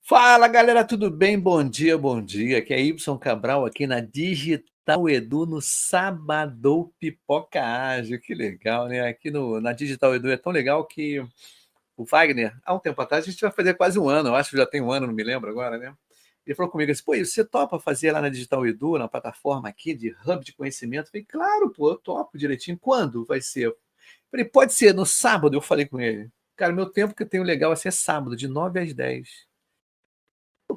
Fala galera, tudo bem? Bom dia, bom dia. Aqui é Y Cabral, aqui na Digital Edu, no Sábado Pipoca Ágil. Que legal, né? Aqui na Digital Edu é tão legal que o Wagner, há um tempo atrás, a gente vai fazer quase um ano, eu acho que já tem um ano, não me lembro agora, né? Ele falou comigo assim: pô, e você topa fazer lá na Digital Edu, na plataforma aqui de hub de conhecimento? Eu falei, claro, pô, eu topo direitinho. Quando vai ser? Eu falei, pode ser no sábado, eu falei com ele. Cara, meu tempo que eu tenho legal assim é sábado, de 9 às 10.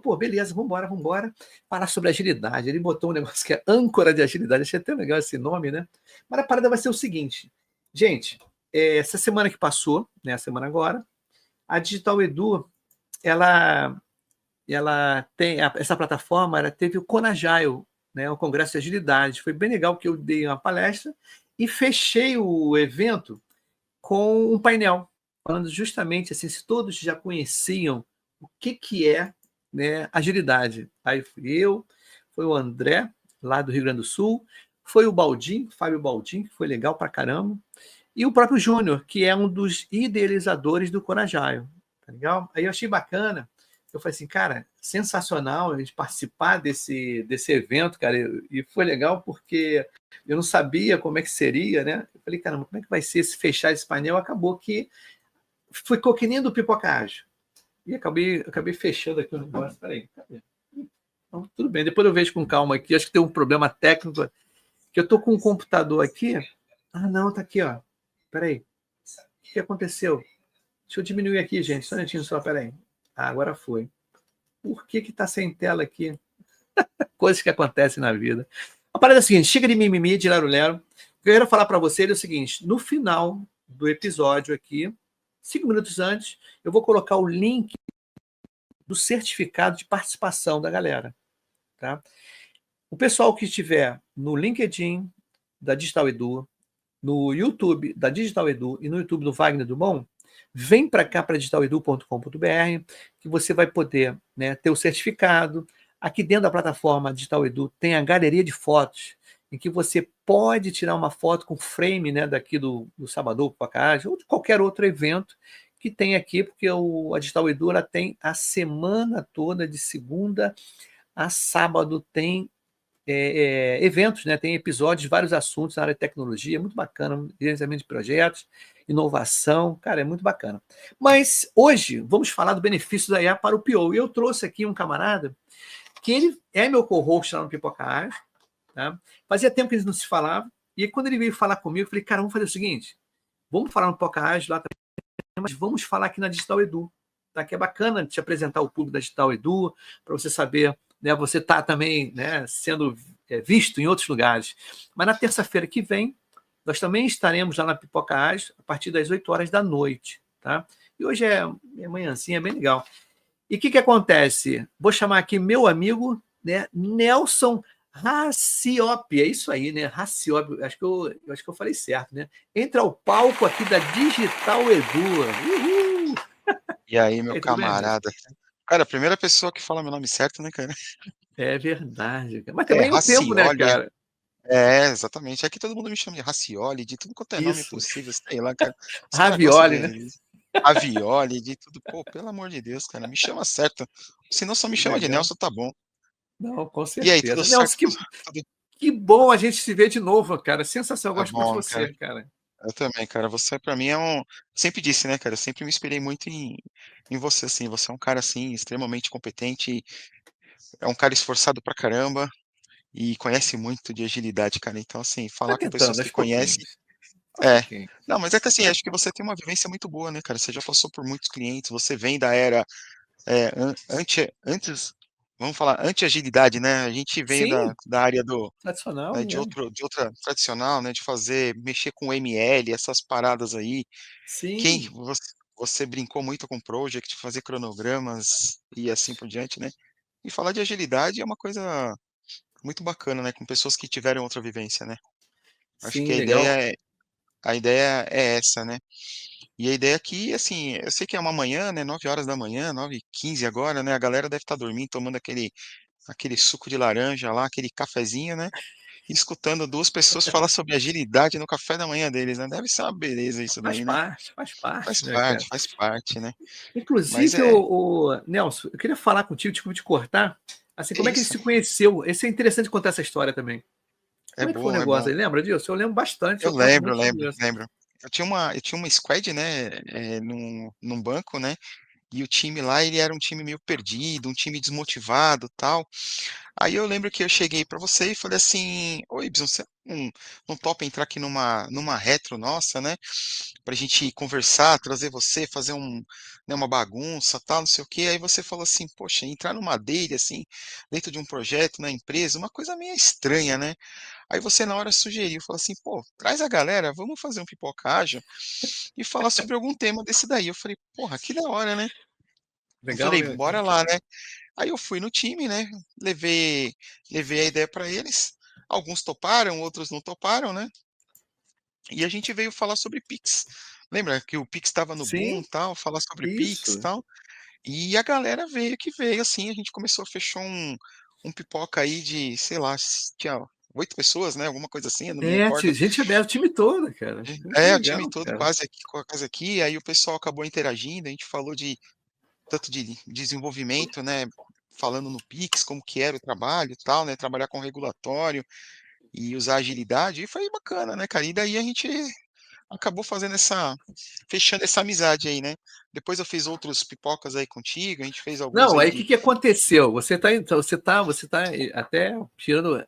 Pô, beleza, vambora, vambora. Falar sobre agilidade. Ele botou um negócio que é âncora de agilidade. Achei até legal esse nome, né? Mas a parada vai ser o seguinte. Gente, essa semana que passou, né, a semana agora, a Digital Edu, ela, ela tem, essa plataforma, ela teve o Conagile, né, o Congresso de Agilidade. Foi bem legal que eu dei uma palestra e fechei o evento com um painel, falando justamente assim, se todos já conheciam o que é, né, agilidade. Aí fui eu, foi o André, lá do Rio Grande do Sul, foi o Baldin, Fábio Baldin, que foi legal pra caramba, e o próprio Júnior, que é um dos idealizadores do Corajaio, tá legal? Aí eu achei bacana, eu falei assim, cara, sensacional a gente participar desse evento, cara, e foi legal porque eu não sabia como é que seria, né? Eu falei, caramba, como é que vai ser se fechar esse painel? Acabou que ficou que nem do pipocagem. E acabei fechando aqui o negócio. Peraí, cadê? Então, tudo bem, depois eu vejo com calma aqui. Acho que tem um problema técnico. Que eu estou com um computador aqui. Ah, não, tá aqui, ó. Peraí. O que aconteceu? Deixa eu diminuir aqui, gente. Só um minutinho só, peraí. Ah, agora foi. Por que está sem tela aqui? Coisas que acontecem na vida. A parada é a seguinte: chega de mimimi, de lero-lero. O que eu quero falar para vocês é o seguinte: no final do episódio aqui, 5 minutos antes, eu vou colocar o link do certificado de participação da galera. Tá? O pessoal que estiver no LinkedIn da Digital Edu, no YouTube da Digital Edu e no YouTube do Wagner Dumont, vem para cá para digitaledu.com.br, que você vai poder, né, ter o certificado. Aqui dentro da plataforma Digital Edu tem a galeria de fotos, em que você pode tirar uma foto com frame, né, daqui do Sabadão, Pacage, ou de qualquer outro evento que tem aqui, porque a Digital Edu ela tem a semana toda, de segunda a sábado, tem eventos, né? Tem episódios de vários assuntos na área de tecnologia, é muito bacana, gerenciamento de projetos, inovação, cara, é muito bacana. Mas hoje vamos falar do benefício da IA para o PO. E eu trouxe aqui um camarada que ele é meu co-host lá no Pipoca Ars, tá? Fazia tempo que eles não se falavam, e quando ele veio falar comigo, eu falei, cara, vamos fazer o seguinte, vamos falar no Pipoca Ars lá também, mas vamos falar aqui na Digital Edu, tá? Que é bacana te apresentar o público da Digital Edu, para você saber, né, você está também, né, sendo visto em outros lugares. Mas na terça-feira que vem, nós também estaremos lá na Pipoca Ágil, a partir das 8 horas da noite. Tá? E hoje é manhãzinha, é bem legal. E o que acontece? Vou chamar aqui meu amigo, né, Nelson Raciop, é isso aí, né? Raciop, acho que eu falei certo, né? Entra ao palco aqui da Digital Edu. Uhul! E aí, meu E aí, tudo bem, amigo? camarada? Cara, a primeira pessoa que fala meu nome certo, né, cara? É verdade. Mas É também o tempo, né, Racioli. cara? Exatamente. Aqui todo mundo me chama de Racioli, de tudo quanto é nome Isso. possível, sei lá, cara. Os caras gostam Ravioli, né? de Ravioli, de tudo. Pô, pelo amor de Deus, cara, me chama certo. Se não só me chama de Legal. Nelson, tá bom. Não, com E aí, tudo certeza. certo? Nelson, que bom a gente se ver de novo, cara. Sensação, eu Tá gosto muito de bom, cara. você, cara. Eu também, cara. Você, pra mim, é um. Sempre disse, né, cara? Eu sempre me inspirei muito em você, assim. Você é um cara, assim, extremamente competente. É um cara esforçado pra caramba. E conhece muito de agilidade, cara. Então, assim, Tá falar com pessoas tentando, que aos conhecem. pouquinhos. Aos É. pouquinhos. Não, mas é que assim, acho que você tem uma vivência muito boa, né, cara? Você já passou por muitos clientes, você vem da era antes, vamos falar, anti-agilidade, né? A gente veio da, Sim, da área do, tradicional né, mesmo. de outra tradicional, né? De mexer com ML, essas paradas aí. Quem Sim, você brincou muito com Project, fazer cronogramas e assim por diante, né? E falar de agilidade é uma coisa muito bacana, né? Com pessoas que tiveram outra vivência, né? Acho que sim, legal. a ideia é essa, né? E a ideia aqui, assim, eu sei que é uma manhã, né? 9 horas da manhã, 9h15 agora, né? A galera deve estar dormindo, tomando aquele suco de laranja lá, aquele cafezinho, né? escutando 2 pessoas falar sobre agilidade no café da manhã deles, né, deve ser uma beleza isso daí, né. Faz parte, né, cara. Faz parte, né. Mas Inclusive, é o Nelson, eu queria falar contigo, desculpa te cortar, assim, que como é que ele isso, se conheceu? Esse é interessante contar essa história também. é Como é que foi o bom, é bom. negócio aí, lembra disso? Eu lembro bastante, Eu eu toco lembro, muito sobre lembro, isso. lembro. Eu tinha uma squad, né, num banco, né, e o time lá, ele era um time meio perdido, um time desmotivado, tal. Aí eu lembro que eu cheguei pra você e falei assim: "Ô Ibson, você não topa entrar aqui numa retro nossa, né, pra gente conversar, trazer você, fazer né, uma bagunça, tal, não sei o quê". Aí você falou assim: "Poxa, entrar numa dele, assim, dentro de um projeto na empresa, uma coisa meio estranha, né". Aí você na hora sugeriu, falou assim: "Pô, traz a galera, vamos fazer um pipoca ágil e falar sobre algum tema desse daí". Eu falei: "Porra, que da hora, né". Eu Legal, falei: né, "Bora cara? lá, né". Aí eu fui no time, né, levei levei a ideia para eles, alguns toparam, outros não toparam, né, e a gente veio falar sobre Pix. Lembra que o Pix estava no boom, Sim, tal, falar sobre Pix, isso. tal, e a galera veio que veio, assim, a gente começou a fechar um pipoca aí de, sei lá, tinha 8 pessoas, né, alguma coisa assim, eu não me É, recordo. gente aberta, o time todo, cara. Muito É, o time legal, todo cara. quase aqui, aí o pessoal acabou interagindo, a gente falou de tanto de desenvolvimento, né, falando no Pix, como que era o trabalho e tal, né, trabalhar com regulatório e usar agilidade, e foi bacana, né, cara. E daí a gente acabou fechando essa amizade aí, né. Depois eu fiz outros pipocas aí contigo, a gente fez alguns Não, aí aí o de que que aconteceu? Você tá até tirando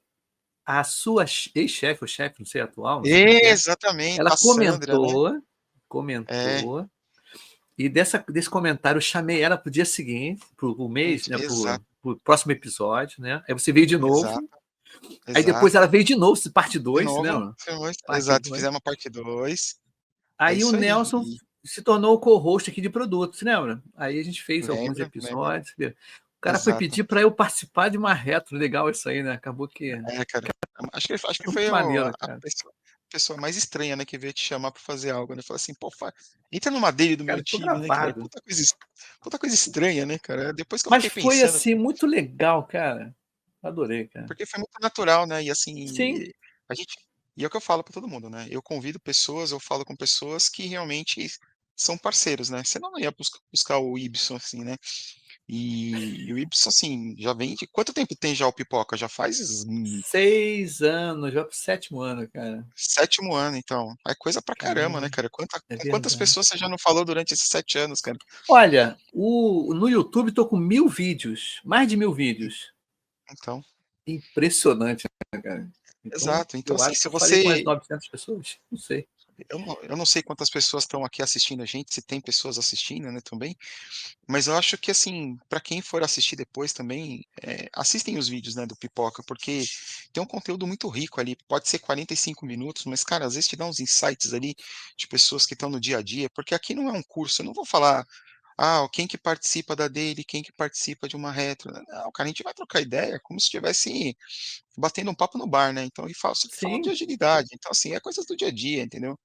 a sua ex-chefe ou chefe, não sei, atual, não sei como é que é, exatamente, ela a Sandra, né. É, comentou, e desse comentário eu chamei ela para o dia seguinte, para o mês, né, para exato, o próximo episódio, né, aí você veio de exato, novo, aí depois ela exato. veio de novo, parte De 2, novo, lembra? Parte exato, 2. fizemos a parte 2. É Aí o isso aí. Nelson se tornou o co-host aqui de produtos, lembra? Aí a gente fez alguns Lembro, lembro. episódios. O cara foi Exato. pedir para eu participar de uma retro, legal isso aí, né? Acabou que É, cara, acho que foi foi muito o maneiro, a cara. pessoa mais estranha, né, que veio te chamar pra fazer algo, né, falou assim: "Pô, entra numa dele do meu Cara, ficou time, né, cara". gravado. Puta coisa estranha, né, cara. Depois que eu Mas fiquei foi pensando, assim muito legal, cara. Adorei, cara. porque foi muito natural, né, e assim, Sim, a gente e é o que eu falo pra todo mundo, né, eu convido pessoas, eu falo com pessoas que realmente são parceiros, né, senão eu não ia buscar o Ibson, assim, né. E o Ibson, assim, já vem de quanto tempo tem já o Pipoca? Já faz 6 anos, já pro 7º ano, cara. 7º ano, então. É coisa pra caramba, né, Caramba, cara. é Com quantas verdade. pessoas você já não falou durante esses 7 anos, cara? Olha, no YouTube tô com 1000 vídeos, mais de 1000 vídeos. Então, Impressionante, né, cara. Então, exato. Então, eu assim, acho se que eu falei com umas você 900 pessoas, não sei. eu não sei quantas pessoas estão aqui assistindo a gente, se tem pessoas assistindo, né, também, mas eu acho que, assim, pra quem for assistir depois também, assistem os vídeos, né, do Pipoca, porque tem um conteúdo muito rico ali. Pode ser 45 minutos, mas, cara, às vezes te dá uns insights ali de pessoas que estão no dia a dia, porque aqui não é um curso, eu não vou falar: "Ah, quem que participa da daily, quem que participa de uma retro", não, cara, a gente vai trocar ideia como se estivesse batendo um papo no bar, né, então, e sempre falando de Sim, agilidade, então, assim, é coisas do dia a dia, entendeu.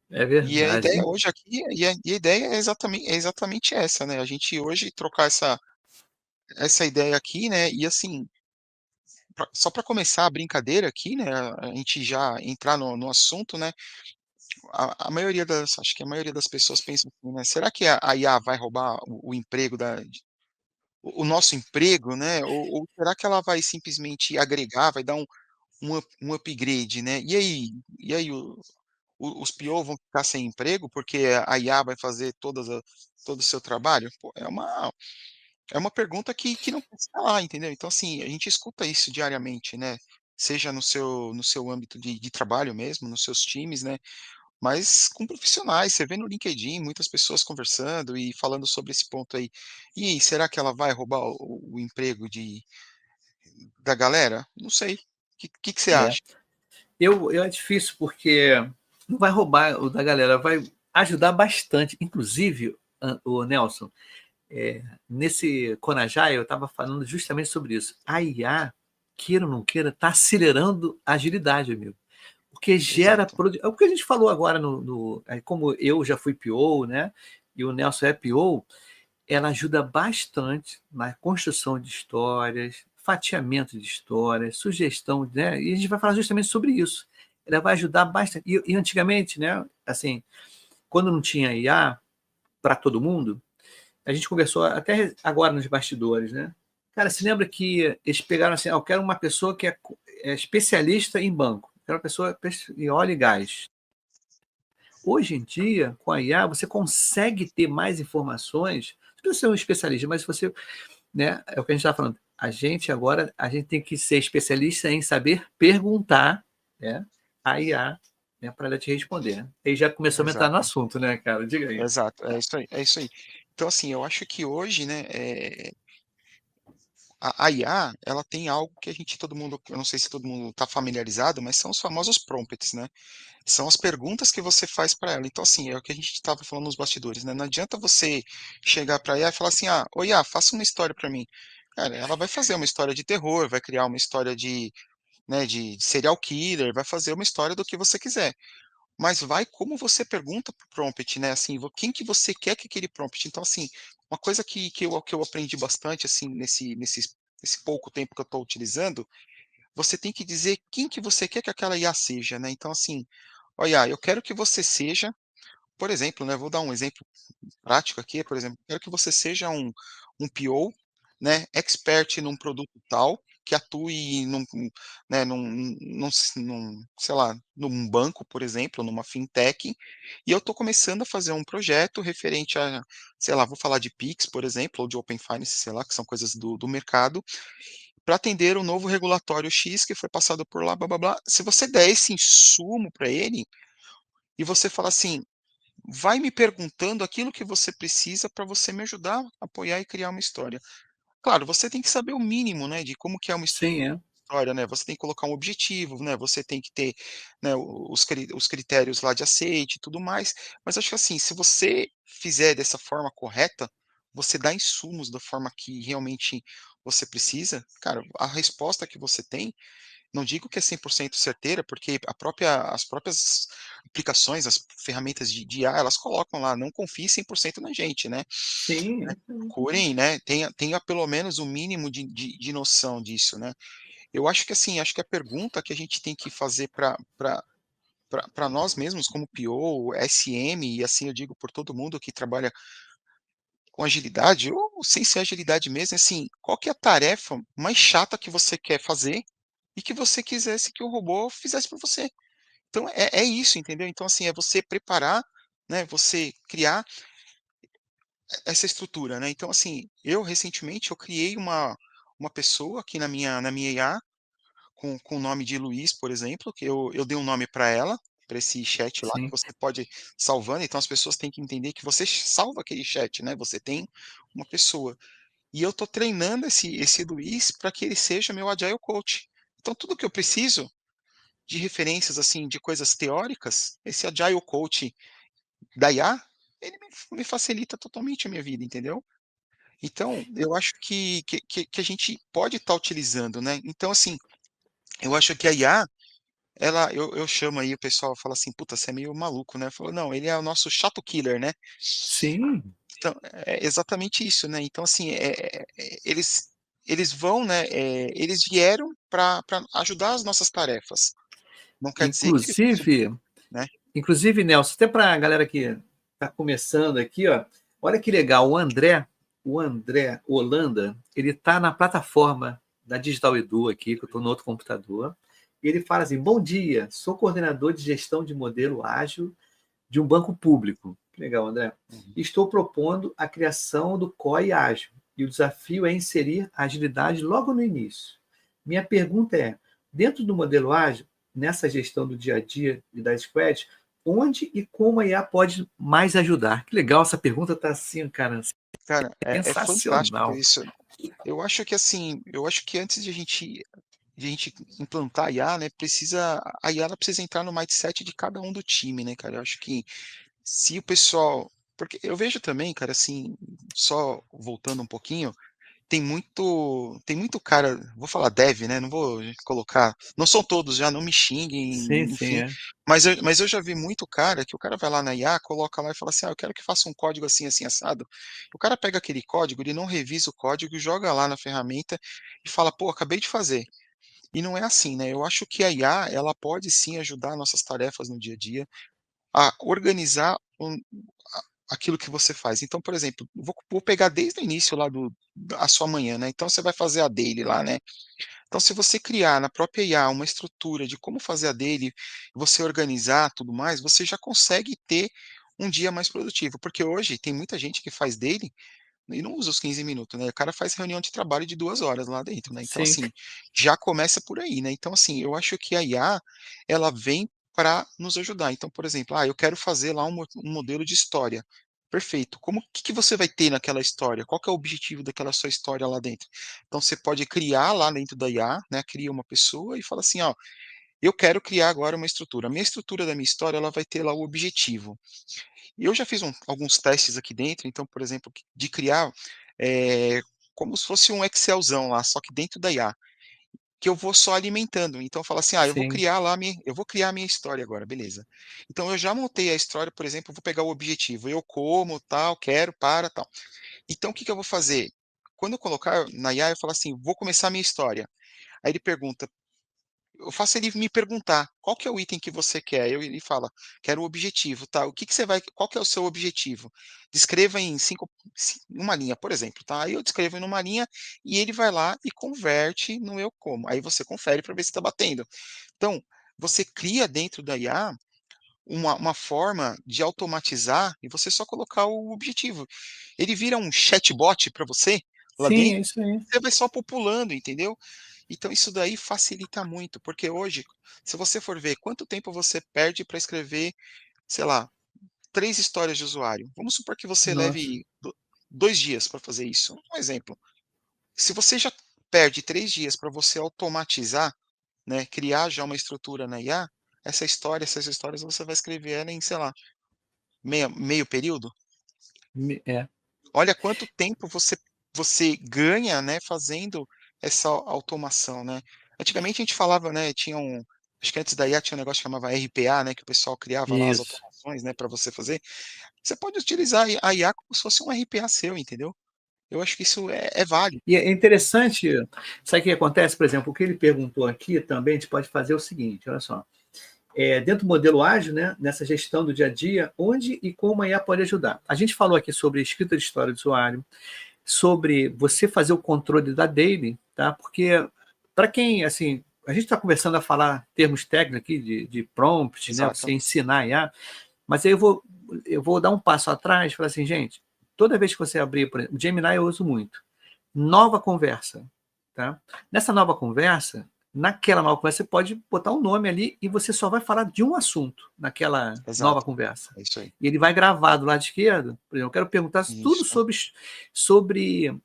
é E a verdade. ideia hoje aqui e a ideia é exatamente essa, né, a gente hoje trocar essa ideia aqui, né, e assim, só para começar a brincadeira aqui, né, a gente já entrar no assunto, né, a maioria acho que a maioria das pessoas pensam assim, né: "Será que a IA vai roubar o emprego o nosso emprego, né, ou será que ela vai simplesmente agregar, vai dar um upgrade, né. E aí os PO vão ficar sem emprego, porque a IA vai fazer todo o seu trabalho?" Pô, é uma pergunta que não quer se calar, entendeu. Então, assim, a gente escuta isso diariamente, né, seja no seu âmbito de trabalho mesmo, nos seus times, né, mas com profissionais. Você vê no LinkedIn muitas pessoas conversando e falando sobre esse ponto aí. E aí, será que ela vai roubar o emprego da galera? Não sei. Que você É. acha? É difícil porque não vai roubar o da galera, vai ajudar bastante. Inclusive, o Nelson, nesse Conajai eu estava falando justamente sobre isso. A IA, queira ou não queira, está acelerando a agilidade, amigo. Porque gera. Exato. É o que a gente falou agora como eu já fui PO, né? E o Nelson é PO, ela ajuda bastante na construção de histórias, fatiamento de histórias, sugestão, né? E a gente vai falar justamente sobre isso. Ela vai ajudar bastante. E antigamente, né, assim, quando não tinha IA para todo mundo, a gente conversou até agora nos bastidores, né? Cara, se lembra que eles pegaram assim, eu quero uma pessoa que é especialista em banco, quero uma pessoa em óleo e gás. Hoje em dia, com a IA, você consegue ter mais informações. Não precisa ser um especialista, mas você, né, é o que a gente está falando. A gente tem que ser especialista em saber perguntar, né, a IA, né, para ela te responder. Aí já começou a entrar no Exato, assunto, né, cara? Diga aí. exato, é isso aí, é isso aí. Então, assim, eu acho que hoje, né, a IA, ela tem algo que a gente todo mundo, eu não sei se todo mundo está familiarizado, mas são os famosos prompts, né? São as perguntas que você faz para ela. Então, assim, é o que a gente estava falando nos bastidores, né? Não adianta você chegar para a IA e falar assim: "Ah, ô IA, faça uma história para mim". Cara, ela vai fazer uma história de terror, vai criar uma história de, né, de serial killer, vai fazer uma história do que você quiser. Mas vai como você pergunta para o prompt, né, assim, quem que você quer que aquele prompt. Então, assim, uma coisa que eu aprendi bastante, assim, nesse pouco tempo que eu estou utilizando, você tem que dizer quem que você quer que aquela IA seja, né. Então, assim: "Ó IA, eu quero que você seja", por exemplo, né, vou dar um exemplo prático aqui, por exemplo, quero que você seja um PO, né, expert num produto tal, que atue né, sei lá, num banco, por exemplo, numa fintech, e eu estou começando a fazer um projeto referente a, sei lá, vou falar de Pix, por exemplo, ou de Open Finance, sei lá, que são coisas do mercado, para atender o novo regulatório X que foi passado por lá, blá-blá-blá. Se você der esse insumo para ele, e você fala assim: vai me perguntando aquilo que você precisa para você me ajudar a apoiar e criar uma história. Claro, você tem que saber o mínimo, né, de como que é uma Sim, é. história, né, você tem que colocar um objetivo, né, você tem que ter, né, os critérios lá de aceite e tudo mais, mas acho que assim, se você fizer dessa forma correta, você dá insumos da forma que realmente você precisa, cara, a resposta que você tem, não digo que é 100% certeira, porque as próprias aplicações, as ferramentas de IA, elas colocam lá: "Não confie 100% na gente", né. Sim, Né, é isso aí. procurem, né, tenha pelo menos o mínimo de noção disso, né. Eu acho que, assim, acho que a pergunta que a gente tem que fazer para nós mesmos como PO, SM, e assim eu digo por todo mundo que trabalha com agilidade, ou sem ser agilidade mesmo, é assim: qual que é a tarefa mais chata que você quer fazer e que você quisesse que o robô fizesse por você. Então é isso, entendeu? Então, assim, é você preparar, né, você criar essa estrutura, né. Então, assim, eu recentemente eu criei uma pessoa aqui na minha IA, com o nome de Luiz, por exemplo, que eu dei um nome para ela, para esse chat lá, que Sim, você pode salvando, então as pessoas têm que entender que você salva aquele chat, né, você tem uma pessoa. E eu tô treinando esse Luiz para que ele seja meu agile coach. Então tudo que eu preciso de referências, assim, de coisas teóricas, esse agile coach da IA, ele me facilita totalmente a minha vida, entendeu. Então, eu acho que a gente pode estar utilizando, né. Então, assim, eu acho que a IA, eu chamo aí, o pessoal fala assim: "Puta, você é meio maluco, né". Eu falo: "Não, ele é o nosso chato killer, né". sim. Então, é exatamente isso, né. Então, assim, eles vão, né, eles vieram para ajudar as nossas tarefas. Não quer dizer que eles vão Inclusive né. inclusive, Nelson, até para a galera que está começando aqui, ó, olha que legal, o André Holanda, ele está na plataforma da Digital Edu aqui, que eu estou no outro computador, e ele fala assim: bom dia, sou coordenador de gestão de modelo ágil de um banco público. Que legal, André. Uhum. Estou propondo a criação do COI ágil, e o desafio é inserir a agilidade logo no início. Minha pergunta é, dentro do modelo ágil, nessa gestão do dia a dia e das squads, onde e como a IA pode mais ajudar? Que legal, essa pergunta está assim, cara, Cara, é fantástico sensacional. isso. Eu acho que, assim, eu acho que antes de a gente implantar a IA, né, a IA ela precisa entrar no mindset de cada um do time, né, cara. Eu acho que se o pessoal porque eu vejo também, cara, assim, só voltando um pouquinho, tem muito cara, vou falar dev, né, não vou colocar, não são todos já, não me Sim, xinguem, sim, enfim, é. mas eu já vi muito cara que o cara vai lá na IA, coloca lá e fala assim: "Ah, eu quero que faça um código assim, assim, assado". O cara pega aquele código, ele não revisa o código e joga lá na ferramenta e fala: "Pô, acabei de fazer". E não é assim, né, eu acho que a IA, ela pode sim ajudar nossas tarefas no dia a dia, a organizar aquilo que você faz. Então, por exemplo, vou pegar desde o início lá da sua manhã, né, então você vai fazer a daily lá, né. Então se você criar na própria IA uma estrutura de como fazer a daily, você organizar tudo mais, você já consegue ter um dia mais produtivo, porque hoje tem muita gente que faz daily e não usa os 15 minutos, né, o cara faz reunião de trabalho de 2 horas lá dentro, né, então Sim, assim, já começa por aí, né. Então assim, eu acho que a IA, ela vem para nos ajudar. Então, por exemplo, eu quero fazer lá um modelo de história. Perfeito. Como que você vai ter naquela história? Qual que é o objetivo daquela sua história lá dentro? Então você pode criar lá dentro da IA, né, cria uma pessoa e fala assim: "Ó, eu quero criar agora uma estrutura. A minha estrutura da minha história, ela vai ter lá o objetivo". E eu já fiz alguns testes aqui dentro, então, por exemplo, de criar, eh, como se fosse um Excelzão lá, só que dentro da IA, que eu vou só alimentando. Então fala assim: sim, eu vou criar a minha história agora", beleza. Então eu já montei a história, por exemplo, eu vou pegar o objetivo, eu como, tal, quero, para, tal. Então o que que eu vou fazer? Quando eu colocar na IA, eu falo assim: "Vou começar a minha história". Aí ele pergunta, eu faço ele me perguntar: "Qual que é o item que você quer?" Ele fala: "Quero o objetivo", tá. O que que você vai qual que é o seu objetivo? Descreva em 5 uma linha, por exemplo, tá. Aí eu descrevo em uma linha e ele vai lá e converte no eu como. Aí você confere para ver se está batendo. Então, você cria dentro da IA uma forma de automatizar e você só colocar o objetivo. Ele vira um chatbot para você lá sim, dentro, é isso aí. você vai só populando, entendeu? Então isso daí facilita muito, porque hoje, se você for ver quanto tempo você perde para escrever, sei lá, 3 histórias de usuário. Vamos supor que você Nossa. leve 2 dias para fazer isso, um exemplo. Se você já perde 3 dias para você automatizar, né, criar já uma estrutura na IA, essas histórias você vai escrever ela em, sei lá, meio período. É, Olha quanto tempo você ganha, né, fazendo essa automação, né. Antigamente a gente falava, né, acho que antes da IA tinha um negócio que chamava RPA, né, que o pessoal criava lá as isso. automações, né, para você fazer. Você pode utilizar a IA como se fosse um RPA seu, entendeu. Eu acho que isso é válido. E é interessante, sabe o que acontece? Por exemplo, o que ele perguntou aqui também, a gente pode fazer o seguinte, olha só, dentro do modelo ágil, né, nessa gestão do dia a dia, onde e como a IA pode ajudar. A gente falou aqui sobre escrita de história do usuário, sobre você fazer o controle da daily, tá? Porque para quem, assim, a gente está conversando a falar termos técnicos aqui de prompt, né? Você Exato. ensinar a IA, mas aí eu vou dar um passo atrás e falar assim, gente, toda vez que você abrir, por exemplo, o Gemini eu uso muito, nova conversa, tá? Nessa nova conversa, naquela nova conversa, você pode botar um nome ali e você só vai falar de um assunto naquela nova Exato. conversa. É isso aí. E ele vai gravar do lado esquerdo, por exemplo, eu quero perguntar tudo Isso. sobre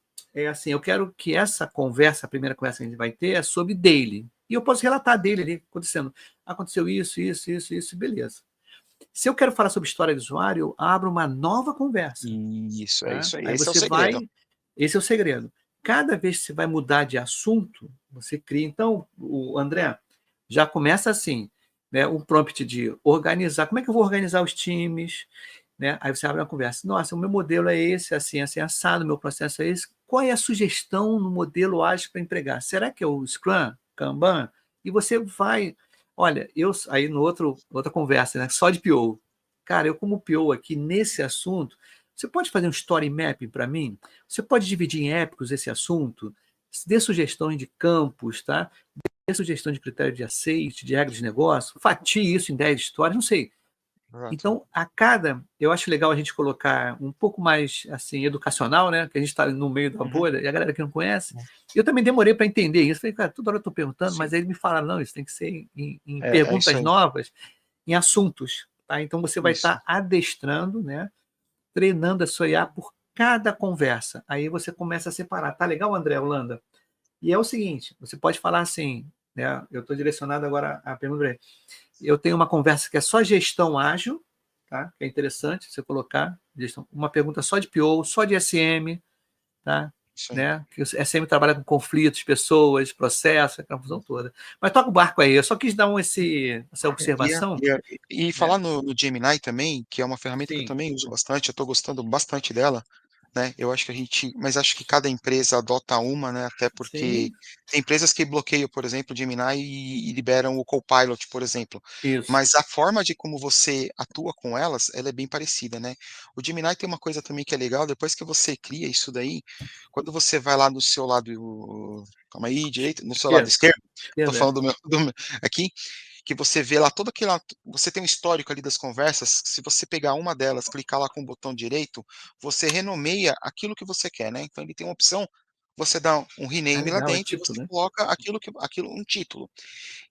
assim, eu quero que essa conversa, a primeira conversa que a gente vai ter é sobre daily. E eu posso relatar dele ali, acontecendo. Aconteceu isso, isso, isso, isso, beleza. Se eu quero falar sobre história do usuário, eu abro uma nova conversa. Isso, é Tá? isso aí. Aí Esse é o você segredo. vai. Esse é o segredo. Cada vez que você vai mudar de assunto, você cria. Então, o André já começa assim, né? Um prompt de organizar. Como é que eu vou organizar os times? Né? Aí você abre uma conversa. Nossa, o meu modelo é esse, assim, assim, assado, o meu processo é esse. Qual é a sugestão no modelo ágil para empregar? Será que é o Scrum, Kanban? E você vai. Olha, eu aí no outra conversa, né? Só de PO. Cara, eu como PO aqui nesse assunto, você pode fazer um story mapping para mim? Você pode dividir em épicos esse assunto? Dê sugestões de campos, tá? Dê sugestão de critério de aceite, de regras de negócio, fatie isso em 10 histórias, não sei. Exato. Então, eu acho legal a gente colocar um pouco mais assim educacional, né? Que a gente está no meio da Uhum. bolha e a galera que não conhece. Uhum. Eu também demorei para entender isso. Falei, cara, toda hora eu estou perguntando, Sim. mas aí ele me fala, não, isso tem que ser em É isso perguntas aí. novas, em assuntos, tá? Então você vai Isso. estar adestrando, né? Treinando a sua IA por cada conversa. Aí você começa a separar. Tá legal, André Holanda? E é o seguinte, você pode falar assim, né? Eu estou direcionado agora à pergunta para ele. Eu tenho uma conversa que é só gestão ágil, tá? Que é interessante você colocar uma pergunta só de PO, só de SM, tá? isso aí. né? Que o SM trabalha com conflitos, pessoas, processos, aquela confusão toda. Mas toca o barco aí. Eu só quis dar essa É, e a observação, e a e né? falar no Gemini também, que é uma ferramenta que eu Sim, também uso bastante, eu estou gostando bastante dela, né, eu acho que a gente mas acho que cada empresa adota uma, né, até porque sim, tem empresas que bloqueiam, por exemplo, o Gemini e liberam o Copilot, por exemplo. isso. Mas a forma de como você atua com elas, ela é bem parecida, né. O Gemini tem uma coisa também que é legal, depois que você cria isso daí, quando você vai lá no seu lado calma aí, direito, no seu lado Esquerda, esquerdo, tô esquerda, é. falando do meu aqui, que você vê lá todo aquele você tem um histórico ali das conversas, se você pegar uma delas, clicar lá com o botão direito, você renomeia aquilo que você quer, né, então ele tem uma opção, você dá um Ah, rename lá legal, é dentro e título, você né? coloca aquilo um título.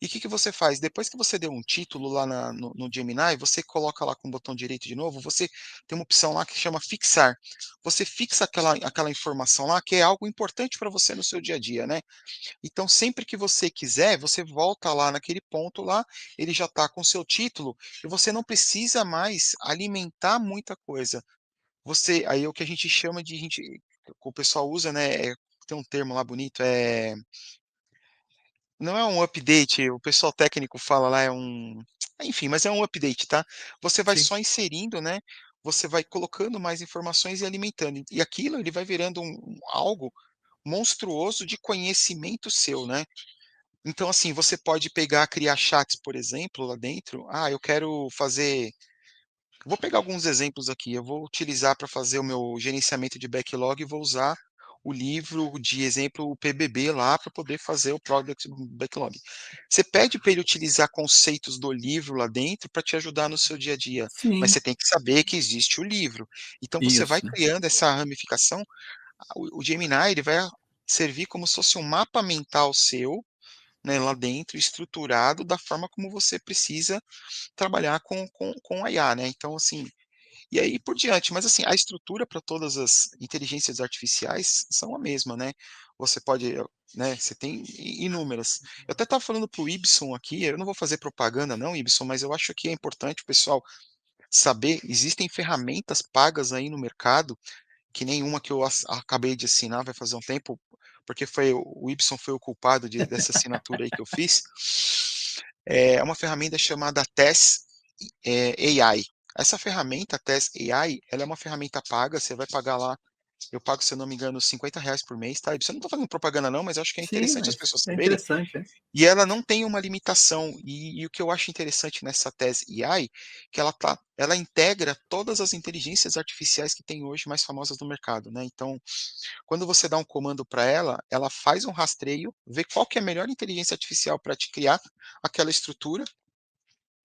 E o que que você faz? Depois que você deu um título lá no Gemini, você coloca lá com o botão direito de novo, você tem uma opção lá que chama fixar. Você fixa aquela informação lá que é algo importante para você no seu dia a dia, né. Então, sempre que você quiser, você volta lá naquele ponto lá, ele já está com o seu título, e você não precisa mais alimentar muita coisa. Você aí é o que a gente chama de o pessoal usa, né, tem um termo lá bonito, não é um update, o pessoal técnico fala lá, enfim, mas é um update, tá. Você vai Sim. só inserindo, né, você vai colocando mais informações e alimentando, e aquilo ele vai virando algo monstruoso de conhecimento seu, né. Então, assim, você pode pegar, criar chats, por exemplo, lá dentro. Ah, eu quero fazer. Vou pegar alguns exemplos aqui. Eu vou utilizar para fazer o meu gerenciamento de backlog e vou usar o livro de exemplo, o PBB lá, para poder fazer o Product Backlog. Você pede para ele utilizar conceitos do livro lá dentro para te ajudar no seu dia a dia, mas Sim, você tem que saber que existe o livro. Então você vai isso. criando essa ramificação. O Gemini ele vai servir como se fosse um mapa mental seu, né, lá dentro, estruturado da forma como você precisa trabalhar com a IA, né. Então, assim, e aí por diante, mas assim, a estrutura para todas as inteligências artificiais são a mesma, né. Você pode, né, você tem inúmeras. Eu até estava falando para o Ibson aqui, eu não vou fazer propaganda não, Ibson, mas eu acho que é importante o pessoal saber, existem ferramentas pagas aí no mercado, que nem uma que eu acabei de assinar vai fazer um tempo, porque foi o Ibson foi o culpado dessa assinatura aí que eu fiz. É uma ferramenta chamada Tess, AI. Essa ferramenta Tess AI, ela é uma ferramenta paga, você vai pagar lá, eu pago, se eu não me engano, R$ 50 por mês, tá, Ibson? Eu não estou fazendo propaganda não, mas eu acho que é Sim, interessante as mas pessoas é saberem, interessante, é. e ela não tem uma limitação, e o que eu acho interessante nessa tese AI, que ela integra todas as inteligências artificiais que tem hoje mais famosas no mercado, né, então, quando você dá um comando para ela, ela faz um rastreio, vê qual que é a melhor inteligência artificial para te criar aquela estrutura,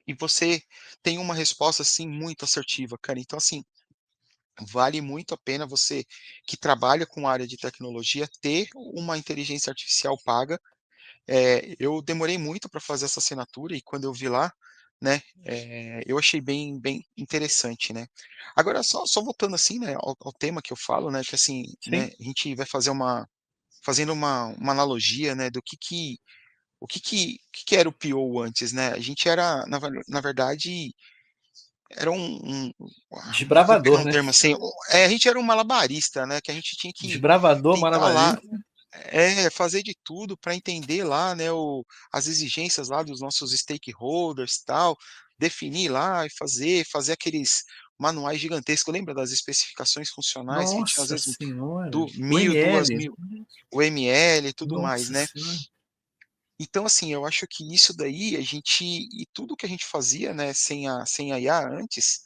e você tem uma resposta, assim, muito assertiva, cara. Então, assim, vale muito a pena você que trabalha com área de tecnologia ter uma inteligência artificial paga. Eu demorei muito para fazer essa assinatura e quando eu vi lá, né, eu achei bem interessante, né. Agora só voltando assim, né, ao tema que eu falo, né, que assim, Sim, né, a gente vai fazendo uma analogia, né, do que era o PO antes, né, a gente era na verdade, era vou pegar desbravador, um né? termo assim, a gente era um malabarista, né, que a gente tinha que Desbravador, tentar lá malabarista. fazer de tudo para entender lá, né, as exigências lá dos nossos stakeholders, tal, definir lá e fazer aqueles manuais gigantescos. Lembra das especificações funcionais que tinha às Nossa vezes senhora. do O 1000, duas ML. mil, o ML e tudo mais, Nossa né. senhora. Então, assim, eu acho que isso daí e tudo que a gente fazia, né, sem a IA antes,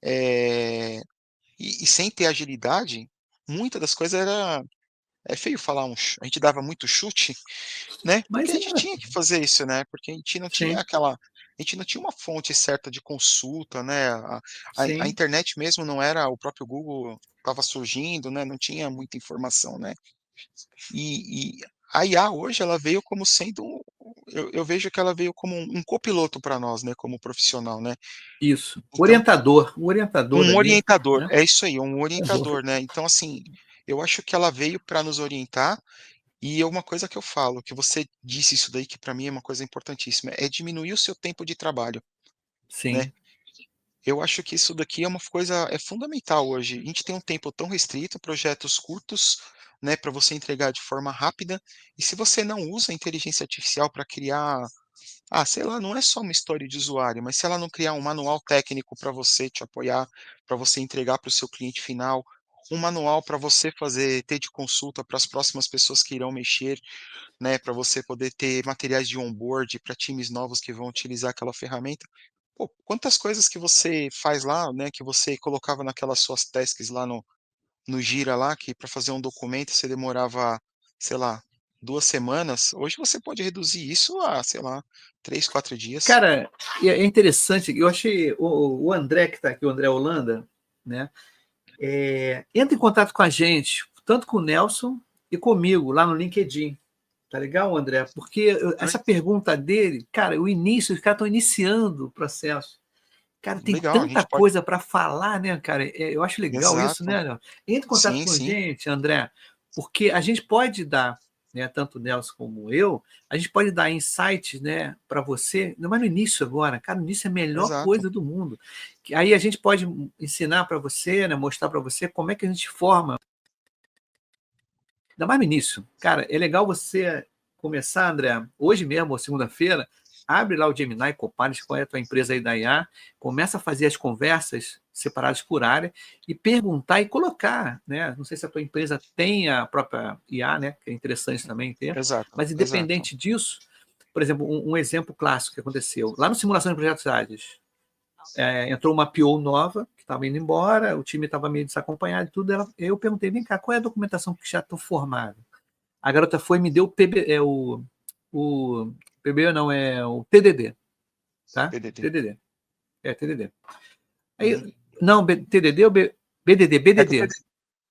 eh, e sem ter agilidade, muita das coisas é feio falar a gente dava muito chute, né, porque Mas a é, gente tinha que fazer isso, né, porque sim, a gente não tinha uma fonte certa de consulta, né, a sim. internet mesmo não era, o próprio Google estava surgindo, né, não tinha muita informação, né. E a IA hoje ela veio como sendo eu vejo que ela veio como um copiloto para nós, né, como profissional, né. Isso. Então, Orientador, um orientador um ali, orientador, né? é isso aí, um Orientador. orientador, né. Então, assim, eu acho que ela veio para nos orientar. E é uma coisa que eu falo, que você disse isso daí que para mim é uma coisa importantíssima, é diminuir o seu tempo de trabalho, né. Sim. Eu acho que isso daqui é uma coisa é fundamental hoje. A gente tem um tempo tão restrito, projetos curtos, né, para você entregar de forma rápida, e se você não usa a inteligência artificial para criar, sei lá, não é só uma história de usuário, mas se ela não criar um manual técnico para você te apoiar, para você entregar para o seu cliente final, um manual para você ter de consulta para as próximas pessoas que irão mexer, né, para você poder ter materiais de onboard para times novos que vão utilizar aquela ferramenta. Pô, quantas coisas que você faz lá, né, que você colocava naquelas suas tasks lá no Gira lá, que para fazer um documento você demorava, sei lá, 2 semanas, hoje você pode reduzir isso a, sei lá, 3, 4 dias. Cara, é interessante, eu achei o André, que está aqui, o André Holanda, né? Entra em contato com a gente, tanto com o Nelson e comigo, lá no LinkedIn. Tá legal, André? Porque essa pergunta dele, cara, o início, os caras estão iniciando o processo. Cara, tem Legal, a tanta gente pode coisa para falar, né, cara? Eu acho legal isso, exato. né, Léo? Entre em contato Sim, com a sim, gente, André, porque a gente pode dar, né, tanto o Nelson como eu, a gente pode dar insights, né, para você, não é no início agora, cara, no início é a melhor exato. coisa do mundo. Aí a gente pode ensinar para você, né, mostrar para você como é que a gente forma. Ainda mais no início. Cara, é legal você começar, André, hoje mesmo, ou segunda-feira, abre lá o Gemini Copilot, qual é a tua empresa aí da IA, começa a fazer as conversas separadas por área e perguntar e colocar, né? Não sei se a tua empresa tem a própria IA, né? Que é interessante também ter, Exato, mas exato. independente disso, por exemplo, um exemplo clássico que aconteceu, lá no Simulação de Projetos Ágeis, entrou uma PO nova, que estava indo embora, o time estava meio desacompanhado e tudo. Eu perguntei, vem cá, qual é a documentação que já estou formado? A garota foi e me deu o PB não, é o TDD, tá? PDD. TDD, TDD. Aí, Uhum. não, TDD ou BDD, É do BDD,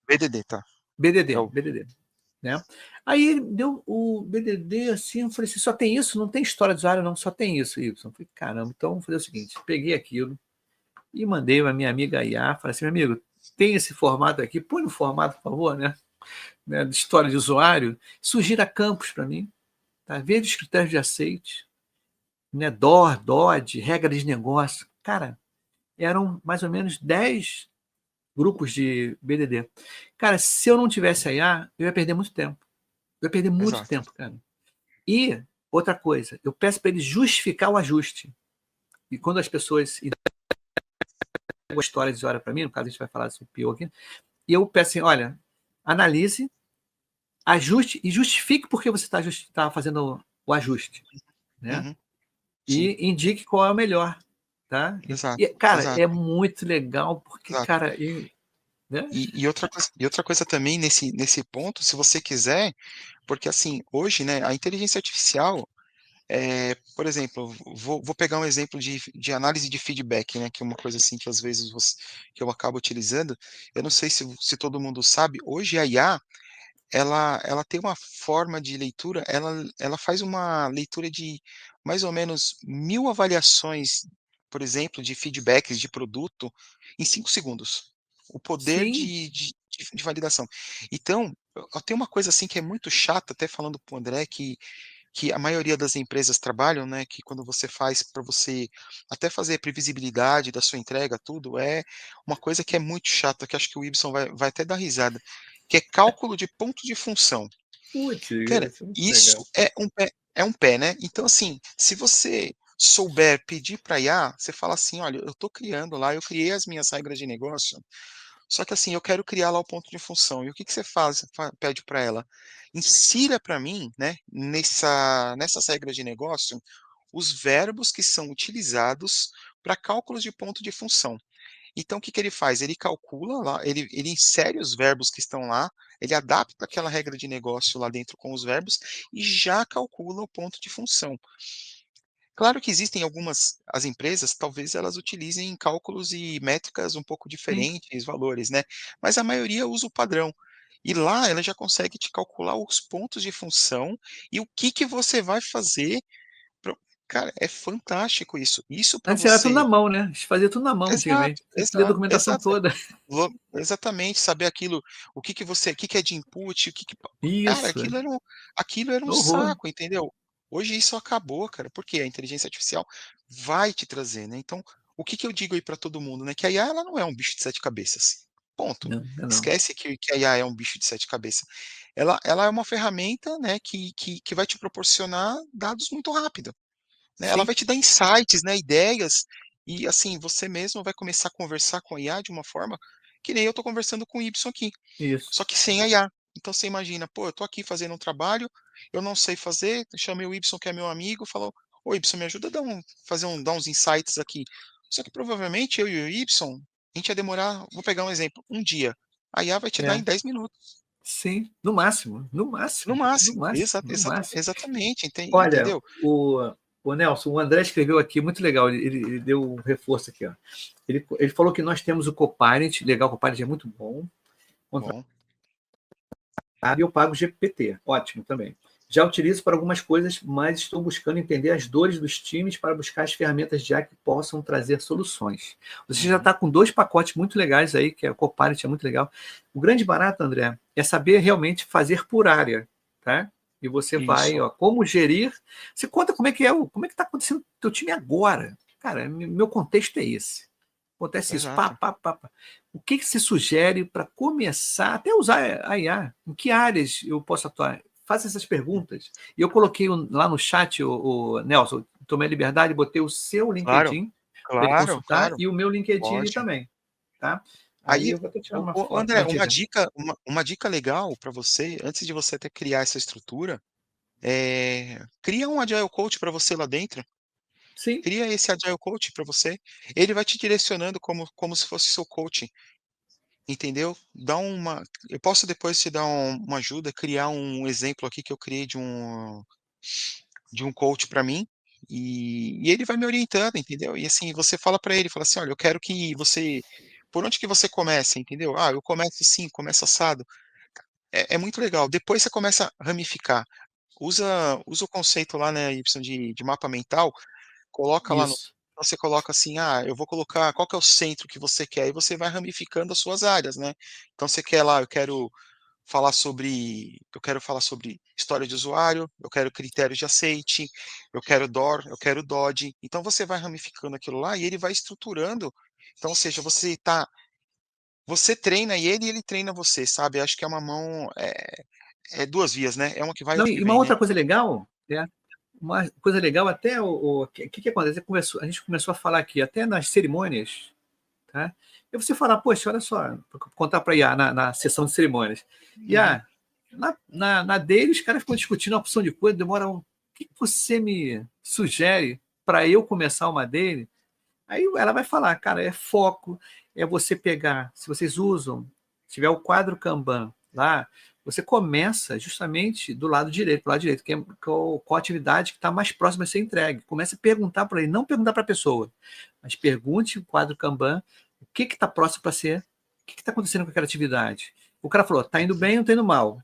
BDD, tá. É BDD, o BDD, né? Aí ele deu o BDD assim, eu falei assim, só tem isso? Não tem história de usuário, não, só tem isso, Y. Eu falei, caramba, então vamos fazer o seguinte, peguei aquilo, e mandei para minha amiga IA, falei assim, meu amigo, tem esse formato aqui, põe no formato, por favor, né, de história de usuário, sugira campos para mim, tá? Veja os critérios de aceite, né, DOR, DOD, regra de negócio. Cara, eram mais ou menos 10 grupos de BDD. Cara, se eu não tivesse a IA, eu ia perder muito tempo. Eu ia perder muito exato. tempo, cara. E outra coisa, eu peço para ele justificar o ajuste. E quando as pessoas a história de usuário para mim, no caso a gente vai falar sobre o PO aqui, e eu peço assim, olha, analise, ajuste e justifique por que você está fazendo o ajuste, né? Uhum. Sim, E indique qual é o melhor, tá? E, exato, cara, é exato, muito legal porque, exato. cara, né? E outra coisa também nesse ponto, se você quiser, porque assim, hoje, né, a inteligência artificial, por exemplo, vou pegar um exemplo de análise de feedback, né, que é uma coisa assim que às vezes que eu acabo utilizando. Eu não sei se todo mundo sabe, hoje a IA, ela tem uma forma de leitura, ela faz uma leitura de mais ou menos 1000 avaliações, por exemplo, de feedbacks de produto em 5 segundos. O poder Sim, de validação. Então, tem uma coisa assim que é muito chata, até falando para o André, que a maioria das empresas trabalham, né, que quando você faz para você até fazer a previsibilidade da sua entrega, tudo, é uma coisa que é muito chata, que acho que o Ibsen vai até dar risada, que é cálculo de ponto de função. putz, Cara, isso é muito isso legal. é um pé, né. Então, assim, se você souber pedir para IA, você fala assim: "Olha, eu estou criando lá, eu criei as minhas regras de negócio, só que assim, eu quero criar lá o ponto de função". E o que que você faz? Você pede para ela: "Insira para mim, né, nessas regras de negócio, os verbos que são utilizados para cálculos de ponto de função". Então o que que ele faz? Ele calcula lá, ele insere os verbos que estão lá, ele adapta aquela regra de negócio lá dentro com os verbos e já calcula o ponto de função. Claro que existem as empresas, talvez elas utilizem cálculos e métricas um pouco Sim. diferentes, valores, né, mas a maioria usa o padrão. E lá ela já consegue te calcular os pontos de função e o que que você vai fazer pra cara, é fantástico isso. Isso para Antes era tudo na você mão, né? A gente fazia tudo na mão exato, antigamente. Tinha que ler a exato, documentação exato. toda. Exatamente, saber aquilo, o que que é de input, o que que cara, Isso, aquilo era um horror. saco, entendeu. Hoje isso acabou, cara, porque a inteligência artificial vai te trazer, né, então o que que eu digo aí para todo mundo, né, que a IA ela não é um bicho de 7 cabeças, ponto. Não, não é não. Esquece que a IA é um bicho de 7 cabeças. Ela é uma ferramenta, né, que vai te proporcionar dados muito rápido. Né, ela Sim, vai te dar insights, né, ideias, e assim, você mesmo vai começar a conversar com a IA de uma forma que nem eu estou conversando com o Y aqui, isso. só que sem a IA. Então você imagina, pô, eu estou aqui fazendo um trabalho, eu não sei fazer, chamei o Y que é meu amigo, falou: "Ô Y, me ajuda a dar uns insights aqui". Só que provavelmente eu e o Y, a gente ia demorar, vou pegar um exemplo, um dia. A IA vai te dar em É, 10 minutos, sim, no máximo, no no máximo, no máximo. máximo, no máximo. Exatamente, Olha, entendeu? o Nelson, o André escreveu aqui, muito legal, ele deu um reforço aqui, ó. Ele falou que nós temos o Copilot, legal, o Copilot é muito bom, Bom, e eu pago o GPT, ótimo também. Já utilizo para algumas coisas, mas estou buscando entender as dores dos times para buscar as ferramentas de IA que possam trazer soluções. Você já uhum, está com dois pacotes muito legais aí, que é o Copilot, é muito legal. O grande barato, André, é saber realmente fazer por área, tá? E você vai, isso, ó, como gerir. Você conta como é que é, como é que está acontecendo o teu time agora. Cara, meu contexto é esse. Acontece isso. Pá, exato. pá, pá, pá. O que, que se sugere para começar, até usar a IA? Em que áreas eu posso atuar? Faça essas perguntas. E eu coloquei lá no chat, o Nelson, tomei a liberdade, botei o seu Claro, LinkedIn para ele claro, consultar claro, e o meu LinkedIn pode. também. Tá? Aí Aí, eu vou até tirar uma o foto. André, Ah, diga. uma dica legal para você, antes de você até criar essa estrutura, cria um Agile Coach para você lá dentro, Sim, cria esse Agile Coach para você, ele vai te direcionando como se fosse seu coach, entendeu? Eu posso depois te dar uma ajuda, criar um exemplo aqui que eu criei de um coach para mim, e ele vai me orientando, entendeu? E assim, você fala para ele, fala assim: "Olha, eu quero que você por onde que você começa?", entendeu? "Ah, eu começo assim, começo assado". É muito legal, depois você começa a ramificar. Usa o conceito lá, né, Y, de mapa mental, coloca lá no isso. então você coloca assim: "Ah, eu vou colocar qual que é o centro que você quer", e você vai ramificando as suas áreas, né. Então você quer lá, eu quero falar sobre história de usuário, eu quero critérios de aceite, eu quero DOR, eu quero DOD. Então você vai ramificando aquilo lá e ele vai estruturando. Então, ou seja, você treina e ele treina você, sabe. Acho que é uma mão, é 2 vias, né, é uma que vai e Não, outra que e uma vem, né. outra coisa legal, uma coisa legal, até o que acontece? A gente começou a falar aqui, até nas cerimônias. Tá? E você falar, poxa, olha só, vou contar para a IA na sessão de cerimônias. Uhum, IA, na dele, os caras ficam discutindo uma opção de coisa, demora um. O que você me sugere para eu começar uma dele? Aí ela vai falar, cara, é foco, é você pegar, se vocês usam, se tiver o quadro Kanban lá, você começa justamente do lado direito, que é qual a atividade que está mais próxima a ser entregue. Começa a perguntar para ele, não perguntar para a pessoa, mas pergunte o quadro Kanban, o que está próximo para ser, o que está acontecendo com aquela atividade. O cara falou, está indo bem ou está indo mal?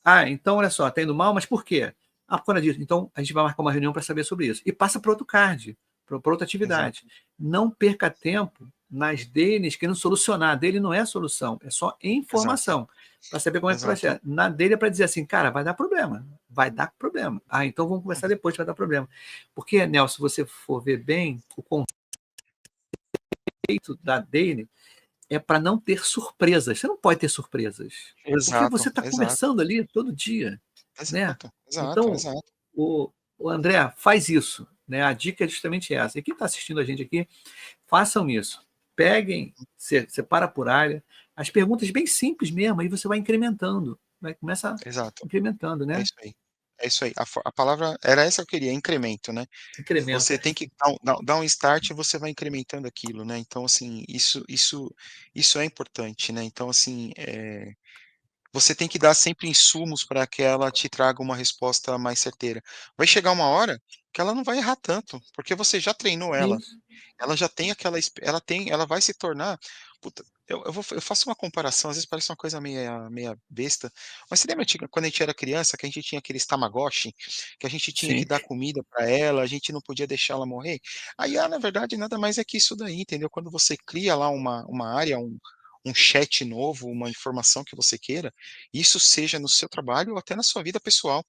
Ah, então olha só, está indo mal, mas por quê? Ah, por causa disso. Então a gente vai marcar uma reunião para saber sobre isso. E passa para outro card, para outra atividade. exato, Não perca tempo nas deles querendo solucionar. A dele não é solução, é só exato, informação. Para saber como é que o exato. processo. Na dele é para dizer assim, cara, vai dar problema. Vai dar problema. Ah, então vamos conversar Uhum. depois, vai dar problema. Porque, Nelson, se você for ver bem, o conceito da dele é para não ter surpresas. Você não pode ter surpresas. Porque você Exato, está exato, conversando ali todo dia, né? exato, exato, Então, exato. o André, faz isso. Né? A dica é justamente essa. E quem está assistindo a gente aqui, façam isso. Peguem, separa por área, as perguntas bem simples mesmo, aí você vai incrementando. Vai, começa Exato, incrementando, é né? isso aí. É isso aí. A palavra era essa que eu queria, incremento, né. Você Incrementa. tem que dar um start e você vai incrementando aquilo, né. Então, assim, isso é importante, né. Então, assim, você tem que dar sempre insumos para que ela te traga uma resposta mais certeira. Vai chegar uma hora que ela não vai errar tanto, porque você já treinou ela. Isso. Ela já tem aquela exp ela vai se tornar puta, eu faço uma comparação, às vezes parece uma coisa meia besta, mas você lembra quando a gente era criança, que a gente tinha aqueles Tamagotchi, que a gente tinha que Sim, dar comida para ela, a gente não podia deixar ela morrer? A IA, na verdade, nada mais é que isso daí, entendeu? Quando você cria lá uma área, um chat novo, uma informação que você queira, isso seja no seu trabalho ou até na sua vida pessoal.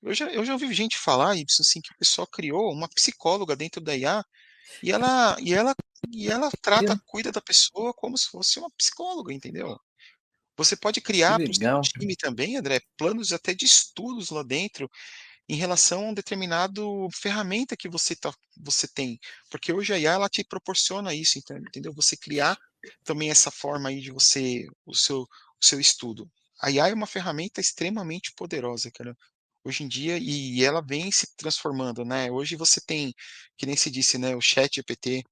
Eu já ouvi gente falar, isso assim, que o pessoal criou uma psicóloga dentro da IA, E ela e ela e ela trata, Que cuida da pessoa como se fosse uma psicóloga, entendeu? Você pode que criar para o seu legal, cara. time também, André, planos até de estudos lá dentro, em relação a um determinado ferramenta que você tem, porque hoje a IA ela te proporciona isso, então, entendeu? Você criar também essa forma aí de você o seu estudo. A IA é uma ferramenta extremamente poderosa, cara, hoje em dia, e ela vem se transformando, né. Hoje você tem, que nem se disse, né, o ChatGPT,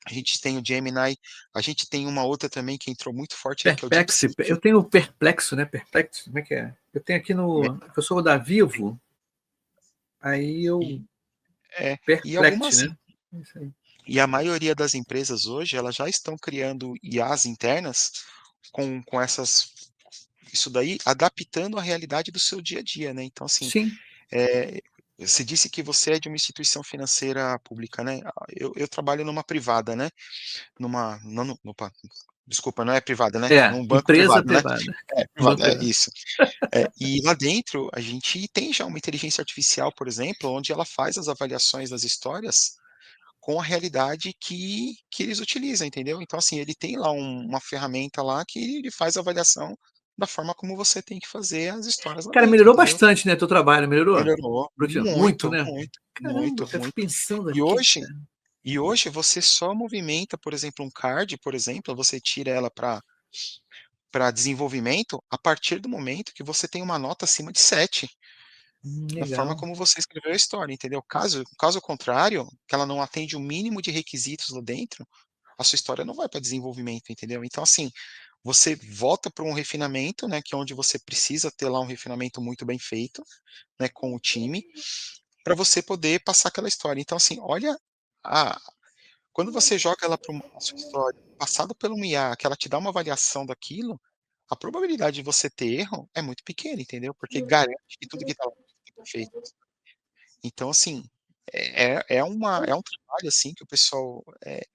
a gente tem o Gemini, a gente tem uma outra também que entrou muito forte aí, que é o Perplexo, DeepSeek. eu tenho o Perplexo, né? Perplexo, como é que é? Eu tenho aqui Me eu sou da Vivo, aí e eu e Perplexo, algumas né? Isso aí. E a maioria das empresas hoje, elas já estão criando IAs internas com essas isso daí, adaptando a realidade do seu dia a dia, né. Então assim, Sim, você disse que você é de uma instituição financeira pública, né. Eu trabalho numa privada, né, numa não no opa, desculpa, não é privada, né, num banco empresa privado, né. privada, É, privado, banco é, privado. isso. E lá dentro a gente tem já uma inteligência artificial, por exemplo, onde ela faz as avaliações das histórias com a realidade que eles utilizam, entendeu. Então, assim, ele tem lá uma ferramenta lá que ele faz a avaliação da forma como você tem que fazer as histórias lá Cara, dentro, melhorou entendeu. bastante, né, teu trabalho, melhorou? Melhorou Muito, muito, né? muito, Caramba, muito, cara, eu fico muito. pensando E aqui, hoje cara. e hoje você só movimenta, por exemplo, um card, por exemplo, você tira ela para desenvolvimento, a partir do momento que você tem uma nota acima de 7 na forma Legal. como você escreveu a história, entendeu. Caso contrário, que ela não atende o mínimo de requisitos lá dentro, a sua história não vai para desenvolvimento, entendeu. Então, assim, você volta para um refinamento, né, que é onde você precisa ter lá um refinamento muito bem feito, né, com o time, para você poder passar aquela história. Então, assim, olha a quando você joga ela para a sua história, passado pela uma IA, que ela te dá uma avaliação daquilo, a probabilidade de você ter erro é muito pequena, entendeu, porque garante que tudo que está lá é perfeito. Então, assim, é um trabalho, assim, que o pessoal, eh,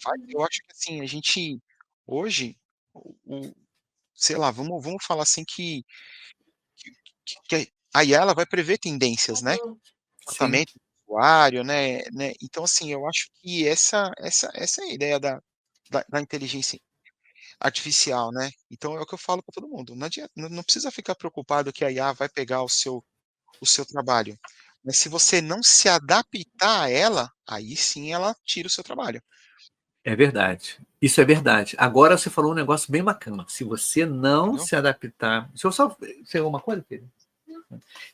faz. Eu acho que, assim, a gente hoje, o sei lá, vamos falar assim que a IA ela vai prever tendências, né, Sim, comportamento do usuário, né, então, assim, eu acho que essa é a ideia da inteligência artificial, né. Então é o que eu falo para todo mundo, não adianta, não precisa ficar preocupado que a IA vai pegar o seu trabalho, mas se você não se adaptar a ela, aí sim ela tira o seu trabalho, é verdade. Isso é verdade. Agora você falou um negócio bem bacana. Se você não entendeu? se adaptar. Deixa eu só. Você uma coisa, Pedro?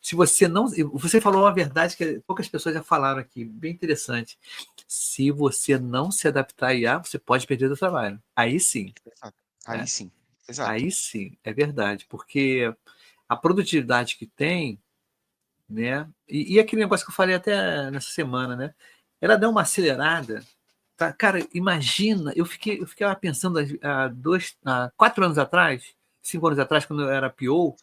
Se você não. Você falou uma verdade que poucas pessoas já falaram aqui, bem interessante. Se você não se adaptar a IA, você pode perder o trabalho. Aí sim, Exato. Aí né? sim, exato. Aí sim, é verdade. Porque a produtividade que tem, né? E aquele negócio que eu falei até nessa semana, né? Ela deu uma acelerada. Tá? Cara, imagina, eu ficava pensando há 4 anos atrás, 5 anos atrás, quando eu era PO,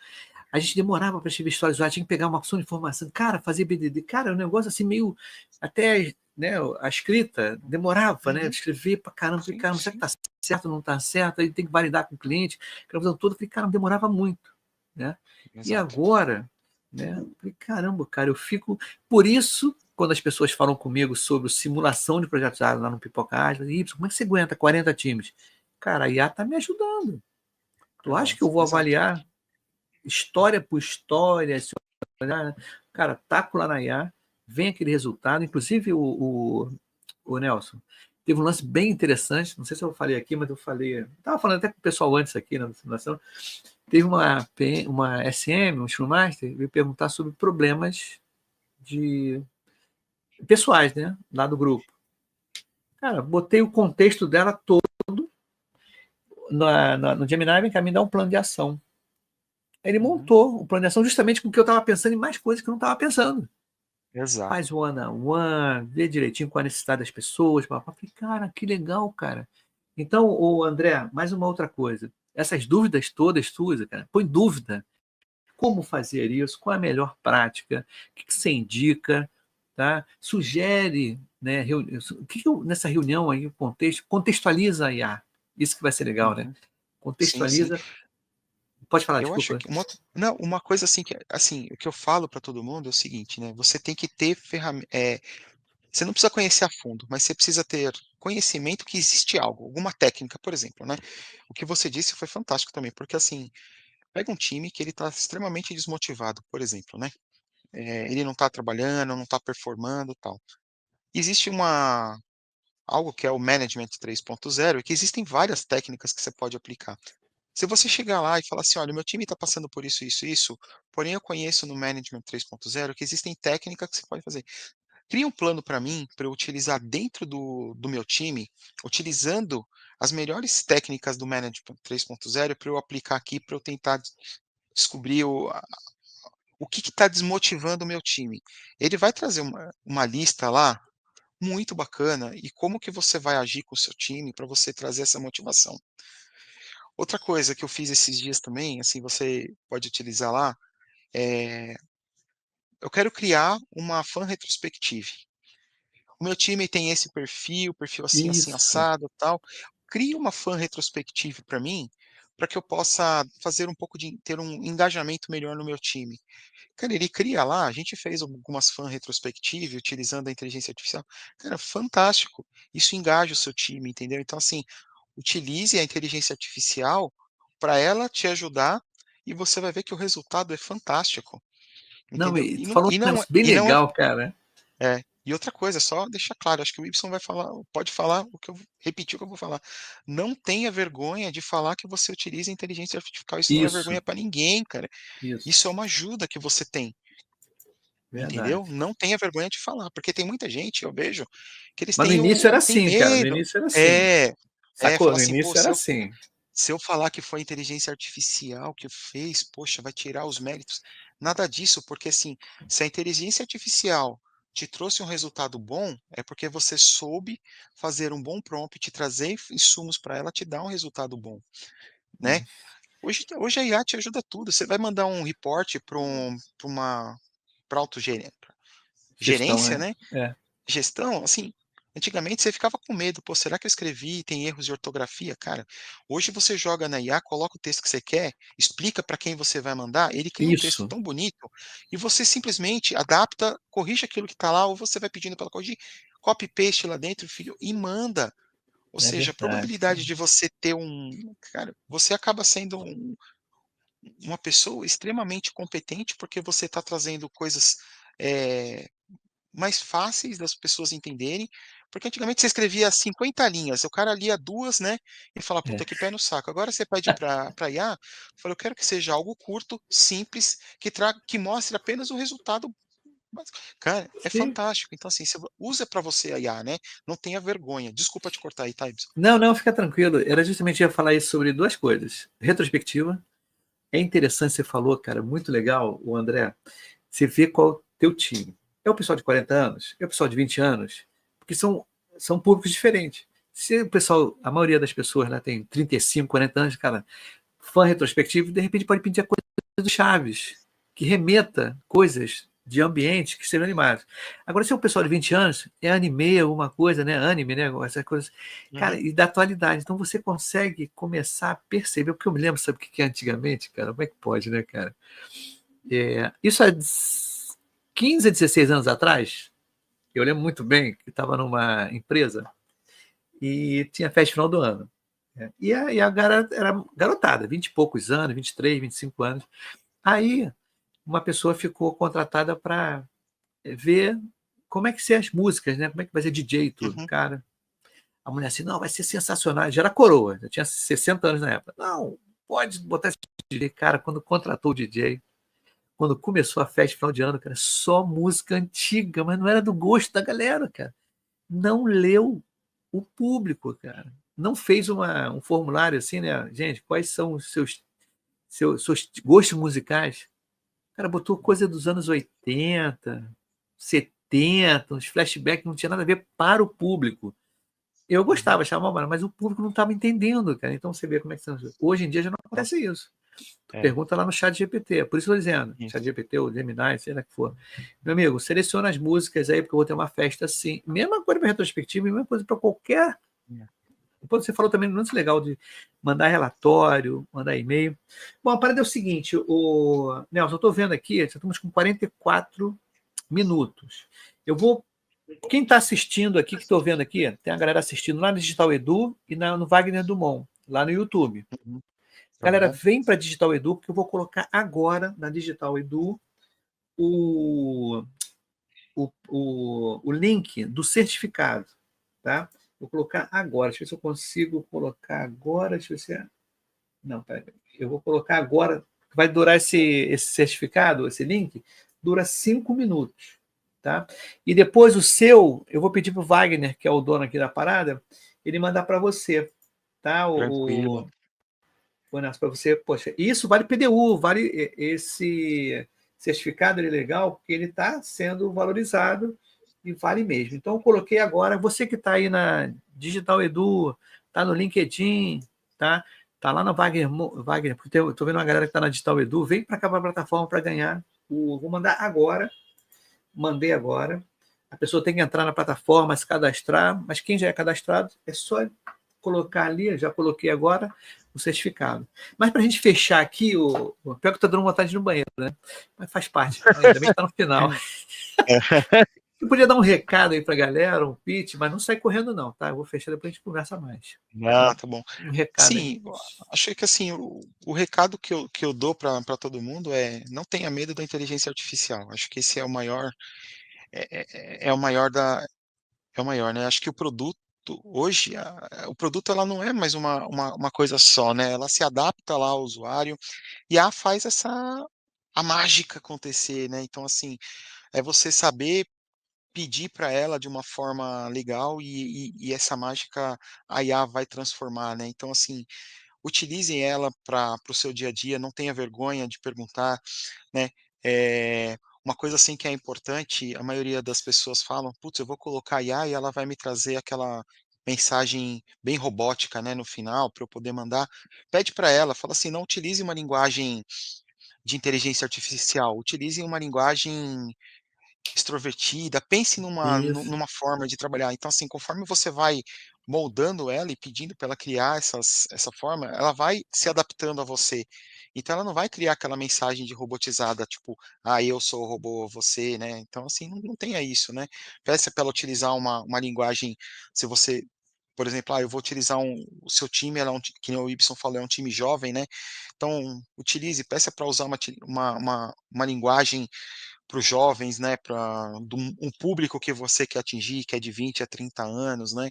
a gente demorava para escrever histórias, já tinha que pegar uma opção de informação, cara, fazer BDD, cara, um negócio assim meio, até, né, a escrita demorava, né, Uhum. escrever para caramba, falei, Sim, caramba, será que sim, tá certo ou não tá certo, aí tem que validar com o cliente, aquela coisa toda, falei, cara, demorava muito, né, e exato. agora, né, falei, caramba, cara, eu fico, por isso, quando as pessoas falam comigo sobre simulação de projetos ágeis lá no Pipoca Ágil, como é que você aguenta 40 times? Cara, a IA tá me ajudando. Tu acha que eu Exato, vou exato. avaliar história por história, se olhar, cara, taco lá na IA, vem aquele resultado. Inclusive, o Nelson teve um lance bem interessante. Não sei se eu falei aqui, mas eu falei. Estava falando até com o pessoal antes aqui na simulação. Teve uma SM, um Scrum Master, veio perguntar sobre problemas de pessoais, né? Lá do grupo. Cara, botei o contexto dela todo no Gemini, vem cá me dar um plano de ação. Ele Uhum. montou o plano de ação justamente com o que eu estava pensando em mais coisas que eu não estava pensando. Faz Exato. one-on-one, vê direitinho qual a necessidade das pessoas. Papá. Falei, cara, que legal, cara. Então, o André, mais uma outra coisa. Essas dúvidas todas suas, cara, põe dúvida. Como fazer isso? Qual a melhor prática? O que você indica? Tá? Sugere, né? O que nessa reunião aí, o contextualiza a IA. Isso que vai ser legal, né? Uhum. Sim, sim. Contextualiza. Pode falar, Eu acho desculpa. que uma coisa assim que, assim, o que eu falo para todo mundo é o seguinte, né, você tem que ter Você não precisa conhecer a fundo, mas você precisa ter conhecimento que existe algo, alguma técnica, por exemplo, né. O que você disse foi fantástico também, porque, assim, pega um time que ele está extremamente desmotivado, por exemplo, né, ele não está trabalhando, não está performando, tal. Existe algo que é o Management 3.0 e que existem várias técnicas que você pode aplicar. Se você chegar lá e falar assim: "Olha, meu time está passando por isso, isso, isso, porém eu conheço no Management 3.0 que existem técnicas que você pode fazer. Cria um plano para mim, para eu utilizar dentro do meu time, utilizando as melhores técnicas do Management 3.0 para eu aplicar aqui, para eu tentar descobrir o que está desmotivando o meu time". Ele vai trazer uma lista lá muito bacana e como que você vai agir com o seu time para você trazer essa motivação. Outra coisa que eu fiz esses dias também, assim, você pode utilizar lá, eh, eu quero criar uma fan retrospective. O meu time tem esse perfil assim, assim, Isso. assado, tal. Cria uma fan retrospective para mim, para que eu possa fazer um pouco de ter um engajamento melhor no meu time. Cara, ele cria lá, a gente fez algumas fan retrospective utilizando a inteligência artificial. Cara, fantástico. Isso engaja o seu time, entendeu? Então, assim, utilize a inteligência artificial para ela te ajudar e você vai ver que o resultado é fantástico, Não, entendeu? e tu falou um negócio bem E não é legal, cara. e outra coisa, só deixar claro, acho que o Y vai falar pode falar o que eu repetir o que eu vou falar. Não tenha vergonha de falar que você utiliza a inteligência artificial, isso não é Isso, vergonha para ninguém, cara. isso, Isso é uma ajuda que você tem, entendeu? verdade. Não tenha vergonha de falar, porque tem muita gente, eu vejo, que eles Mas no têm início era têm assim, cara, no medo. início era assim. É, Sacou? fala No assim: "Pô, início era assim. se eu falar que foi a inteligência artificial que fez, poxa, vai tirar os méritos". Nada disso, porque assim, se a inteligência artificial te trouxe um resultado bom, é porque você soube fazer um bom prompt, trazer insumos para ela te dar um resultado bom, né. Hum, Hoje a IA te ajuda tudo, você vai mandar um report para uma pra gestão, gerência, né. né, É, gestão, assim, antigamente você ficava com medo: "Pô, será que eu escrevi e tem erros de ortografia?". Cara, hoje você joga na IA, coloca o texto que você quer, explica para quem você vai mandar, ele cria um texto isso, tão bonito, e você simplesmente adapta, corrige aquilo que está lá, ou você vai pedindo para ela corrigir, copy paste lá dentro, filho, e manda. Ou é seja, a verdade, probabilidade cara. de você ter cara, você acaba sendo uma pessoa extremamente competente, porque você está trazendo coisas, eh mais fáceis das pessoas entenderem, porque antigamente você escrevia 50 linhas, o cara lia 2, né, e fala: É. "Puta, que pé no saco". Agora você pede para IA, fala: "Eu quero que seja algo curto, simples, que mostre apenas o resultado básico". Cara, é Sim. fantástico. Então, assim, usa para você a IA, né, não tenha vergonha. Desculpa te cortar aí, tá, Ibsen. Não, não, fica tranquilo. Era justamente ia falar isso sobre 2 coisas. Retrospectiva, é interessante, você falou, cara, muito legal, o André, você vê qual é o teu time. É o pessoal de 40 anos? É o pessoal de 20 anos? Porque são públicos diferentes. Se o pessoal, a maioria das pessoas lá tem 35, 40 anos, cara, fã retrospectivo, de repente pode pedir a coisa do Chaves, que remeta coisas de ambiente que sejam animados. Agora, se é um pessoal de 20 anos, é anime, alguma coisa, né? Anime, né? Essas coisas. Cara, Uhum, e da atualidade. Então você consegue começar a perceber, porque eu me lembro, sabe o que é antigamente, cara? Como é que pode, né, cara? Isso há 15 a 16 anos atrás, eu lembro muito bem que estava numa empresa e tinha festa final do ano. E a garota era garotada, 20 e poucos anos, 23, 25 anos. Aí uma pessoa ficou contratada para ver como é que ser as músicas, né? Como é que vai ser DJ e tudo. uhum. Cara, a mulher assim, não, vai ser sensacional. Já era coroa, já tinha 60 anos na época. Não, pode botar esse DJ. Cara, quando contratou o DJ, quando começou a festa final de ano, cara, só música antiga, mas não era do gosto da galera, cara. Não leu o público, cara. Não fez um formulário assim, né? Gente, quais são os seus gostos musicais? Cara, botou coisa dos anos 80, 70, uns flashbacks, não tinha nada a ver para o público. Eu Uhum. gostava, achava mal, mas o público não estava entendendo, cara. Então você vê como é que são. Hoje em dia já não acontece Nossa, isso. Tu é, pergunta lá no chat GPT. É por isso que eu estou dizendo, chat isso. GPT ou Gemini, sei lá que for. Meu amigo, seleciona as músicas aí, porque eu vou ter uma festa assim. Mesma coisa para retrospectiva, mesma coisa para qualquer. É. Depois você falou também no lance legal de mandar relatório, mandar e-mail. Bom, a parada é o seguinte, Nelson, eu estou vendo aqui, já estamos com 44 minutos. Eu vou Quem está assistindo aqui, que estou vendo aqui, tem a galera assistindo lá no Digital Edu e no Wagner Dumont, lá no YouTube. Uhum. Tá Galera, bom? vem para Digital Edu, porque eu vou colocar agora na Digital Edu o, o link do certificado, tá? Vou colocar agora. Deixa eu ver se eu consigo colocar agora. Deixa eu ver se... Não, peraí. Eu vou colocar agora. Vai durar esse certificado, esse link, dura 5 minutos, tá? E depois o seu, eu vou pedir para o Wagner, que é o dono aqui da parada, ele mandar para você, tá? Tranquilo. Para você, poxa, isso vale PDU, vale esse certificado, ele é legal, porque ele está sendo valorizado e vale mesmo. Então, eu coloquei agora, você que está aí na Digital Edu, está no LinkedIn, tá? Tá lá no Wagner, porque eu estou vendo uma galera que está na Digital Edu, vem para cá para a plataforma para ganhar. Vou mandar agora, mandei agora. A pessoa tem que entrar na plataforma, se cadastrar, mas quem já é cadastrado, é só colocar ali, já coloquei agora, o certificado. Mas para a gente fechar aqui, o pior que está dando vontade de ir no banheiro, né? Mas faz parte, ainda bem que está no final. Eu podia dar um recado aí para a galera, um pitch, mas não sai correndo não, tá? Eu vou fechar, depois a gente conversa mais. Ah, Tá? tá bom. Um recado aí. Sim, achei que assim, o recado que eu dou para todo mundo é: não tenha medo da inteligência artificial. Acho que esse é o maior, é o maior da é o maior, né. Acho que o produto hoje, o produto ela não é mais uma coisa só, né, ela se adapta lá ao usuário, e a faz a mágica acontecer, né. Então assim, é você saber pedir para ela de uma forma legal e essa mágica a IA vai transformar, né. Então assim, utilizem ela para o seu dia a dia, não tenha vergonha de perguntar, né. Uma coisa assim que é importante, a maioria das pessoas falam: "Putz, eu vou colocar IA e ela vai me trazer aquela mensagem bem robótica, né, no final para eu poder mandar". Pede para ela, fala assim: "Não utilize uma linguagem de inteligência artificial, utilize uma linguagem extrovertida, pense Isso. numa forma de trabalhar". Então, assim, conforme você vai moldando ela e pedindo para ela criar essa forma, ela vai se adaptando a você. Então ela não vai criar aquela mensagem de robotizada, tipo: "Ah, eu sou o robô, você", né. Então, assim, não tenha isso, né. Peça para ela utilizar uma linguagem, se você, por exemplo, eu vou utilizar o seu time, ela é que nem o Ibsen falou, é um time jovem, né, então utilize, peça para usar uma linguagem para os jovens, né, para um público que você quer atingir, que é de 20 a 30 anos, né.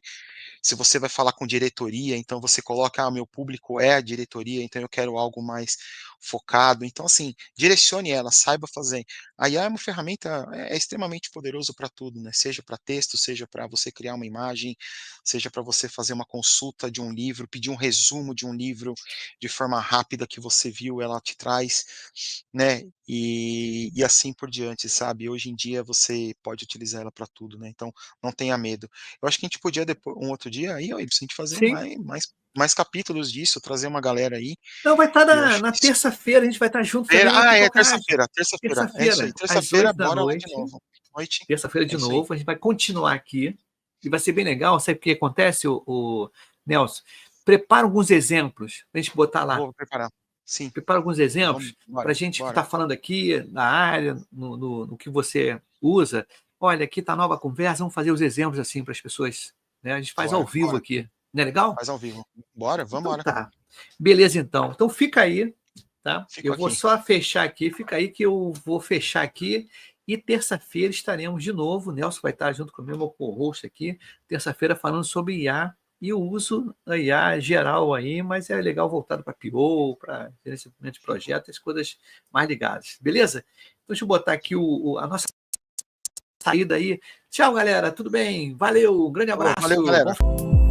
Se você vai falar com diretoria, então você coloca: "Ah, meu público é a diretoria, então eu quero algo mais focado". Então, assim, direcione ela, saiba fazer. A IA é uma ferramenta, extremamente poderoso para tudo, né, seja para texto, seja para você criar uma imagem, seja para você fazer uma consulta de um livro, pedir um resumo de um livro de forma rápida que você viu, ela te traz, né, e assim por diante, sabe. Hoje em dia você pode utilizar ela para tudo, né, então não tenha medo. Eu acho que a gente podia um outro dia aí, ó, Ibsen, a gente fazer Sim. mais capítulos disso, trazer uma galera aí, Não, vai estar e eu na, acho na que isso terça-feira, a gente vai estar junto também no é Pipocast. terça-feira, terça-feira, é isso aí, Terça-feira, às terça-feira 8 da bora lá de noite. novo. Noite, Terça-feira é de isso aí. novo, a gente vai continuar aqui. E vai ser bem legal. Sabe o que acontece, o Nelson? Prepara alguns exemplos para a gente botar lá. Vou preparar. Sim, Prepara alguns vamos, exemplos para a bora, gente que bora. está falando aqui na área, no que você usa. Olha, aqui está a nova conversa, vamos fazer os exemplos assim para as pessoas. Né? A gente faz ao Bora, vivo bora. aqui. Não é legal? Faz ao vivo. Bora, Então vambora. tá. Beleza, então. Então fica aí, tá? Fico Eu vou aqui. só fechar aqui, fica aí que eu vou fechar aqui. E terça-feira estaremos de novo. O Nelson vai estar junto comigo, meu co-host aqui. Terça-feira falando sobre IA e o uso da IA geral aí, mas é legal voltado para PO, para gerenciamento de projetos, as coisas mais ligadas. Beleza? Então, deixa eu botar aqui a nossa saída aí. Tchau, galera. Tudo bem? Valeu. Um grande Falou, valeu abraço. galera. Bom